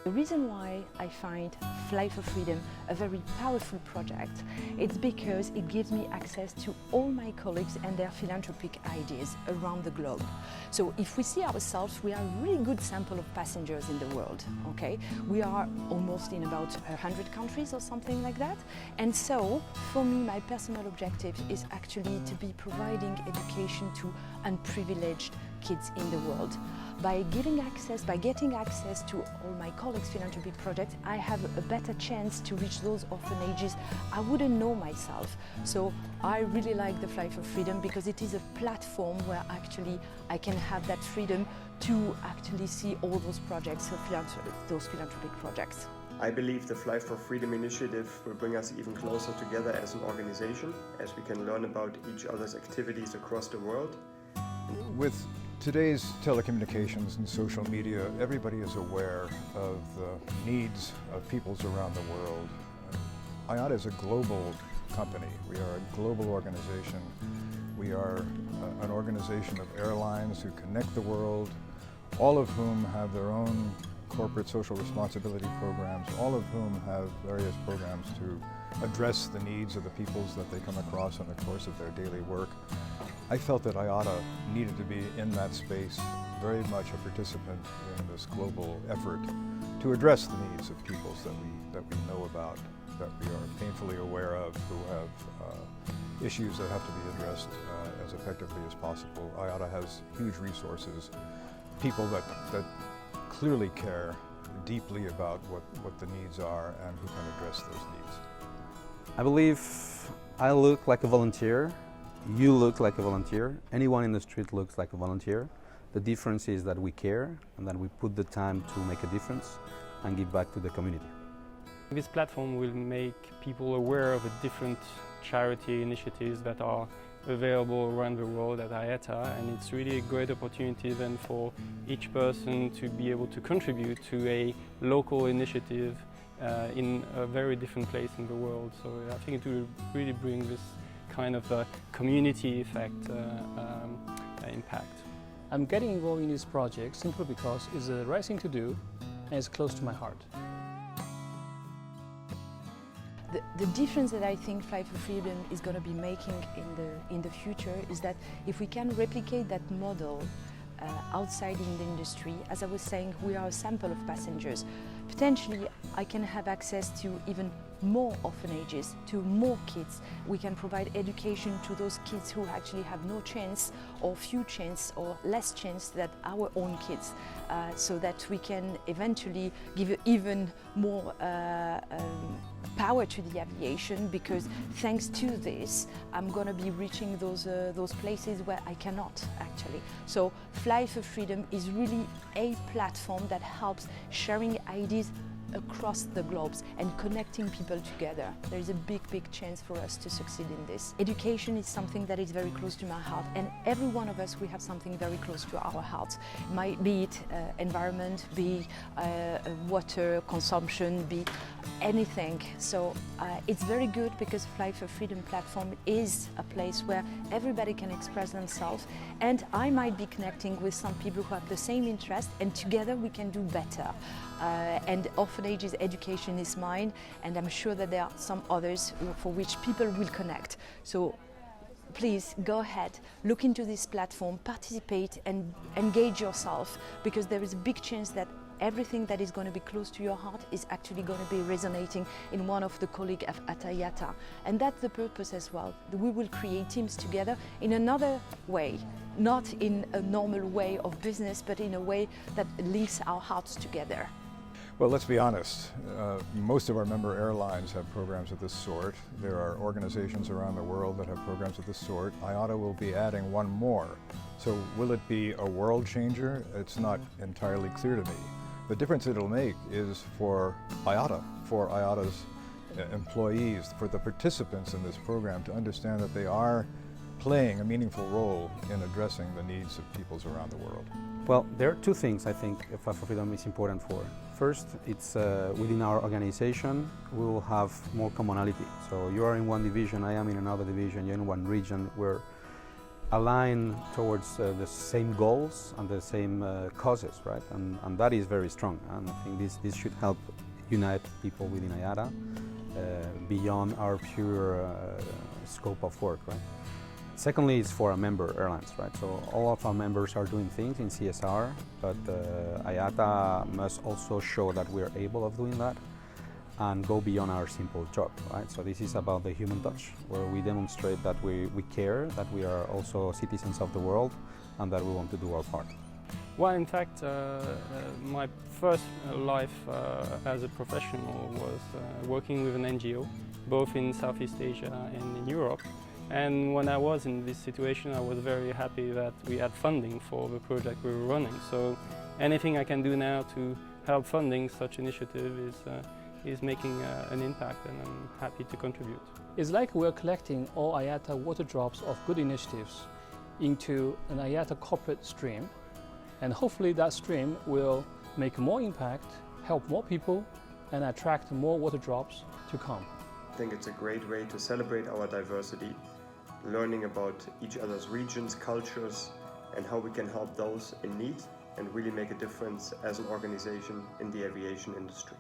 The reason why I find Fly4Freedom a very powerful project, it's because it gives me access to all my colleagues and their philanthropic ideas around the globe. So if we see ourselves, we are a really good sample of passengers in the world, okay? We are almost in about 100 countries or something like that. And so, for me, my personal objective is actually to be providing education to unprivileged kids in the world. By getting access to all my colleagues' philanthropic projects, I have a better chance to reach those orphanages I wouldn't know myself. So I really like the Fly4Freedom because it is a platform where actually I can have that freedom to actually see all those projects, those philanthropic projects. I believe the Fly4Freedom initiative will bring us even closer together as an organization, as we can learn about each other's activities across the world. With today's telecommunications and social media, everybody is aware of the needs of peoples around the world. IATA is a global company. We are a global organization. We are an organization of airlines who connect the world, all of whom have their own corporate social responsibility programs, all of whom have various programs to address the needs of the peoples that they come across in the course of their daily work. I felt that IATA needed to be in that space, very much a participant in this global effort to address the needs of peoples that we know about, that we are painfully aware of, who have issues that have to be addressed as effectively as possible. IATA has huge resources, people that clearly care deeply about what the needs are and who can address those needs. I believe I look like a volunteer. You look like a volunteer. Anyone in the street looks like a volunteer. The difference is that we care and that we put the time to make a difference and give back to the community. This platform will make people aware of the different charity initiatives that are available around the world at IATA, and it's really a great opportunity then for each person to be able to contribute to a local initiative in a very different place in the world. So I think it will really bring this kind of a community effect impact. I'm getting involved in this project simply because it's the right thing to do and it's close to my heart. The difference that I think Fly4Freedom is going to be making in the future is that if we can replicate that model outside in the industry, as I was saying, we are a sample of passengers. Potentially, I can have access to even more orphanages, to more kids. We can provide education to those kids who actually have no chance or few chance or less chance than our own kids, so that we can eventually give even more power to the aviation, because thanks to this I'm going to be reaching those places where I cannot actually. So Fly4Freedom is really a platform that helps sharing ideas across the globes and connecting people together. There is a big chance for us to succeed in this. Education is something that is very close to my heart, and every one of us, we have something very close to our hearts. Be it environment, be water consumption, be anything. So it's very good because Fly4Freedom platform is a place where everybody can express themselves, and I might be connecting with some people who have the same interest, and together we can do better. And orphanages education is mine, and I'm sure that there are some others for which people will connect. So please go ahead, look into this platform, participate and engage yourself, because there is a big chance that everything that is going to be close to your heart is actually going to be resonating in one of the colleagues at IATA. And that's the purpose as well. We will create teams together in another way, not in a normal way of business, but in a way that links our hearts together. Well, let's be honest. Most of our member airlines have programs of this sort. There are organizations around the world that have programs of this sort. IATA will be adding one more. So will it be a world changer? It's not entirely clear to me. The difference it'll make is for IATA's employees, for the participants in this program to understand that they are playing a meaningful role in addressing the needs of peoples around the world. Well, there are two things I think Fly4Freedom is important for. First, it's within our organization, we will have more commonality. So you are in one division, I am in another division, you're in one region. We're align towards the same goals and the same causes, right? And that is very strong. And I think this should help unite people within IATA beyond our pure scope of work, right? Secondly, it's for our member airlines, right? So all of our members are doing things in CSR, but IATA must also show that we're able of doing that and go beyond our simple job, right? So this is about the human touch, where we demonstrate that we care, that we are also citizens of the world, and that we want to do our part. Well, in fact, my first life as a professional was working with an NGO, both in Southeast Asia and in Europe. And when I was in this situation, I was very happy that we had funding for the project we were running. So anything I can do now to help funding such initiative is making an impact, and I'm happy to contribute. It's like we're collecting all IATA water drops of good initiatives into an IATA corporate stream, and hopefully that stream will make more impact, help more people, and attract more water drops to come. I think it's a great way to celebrate our diversity, learning about each other's regions, cultures, and how we can help those in need and really make a difference as an organization in the aviation industry.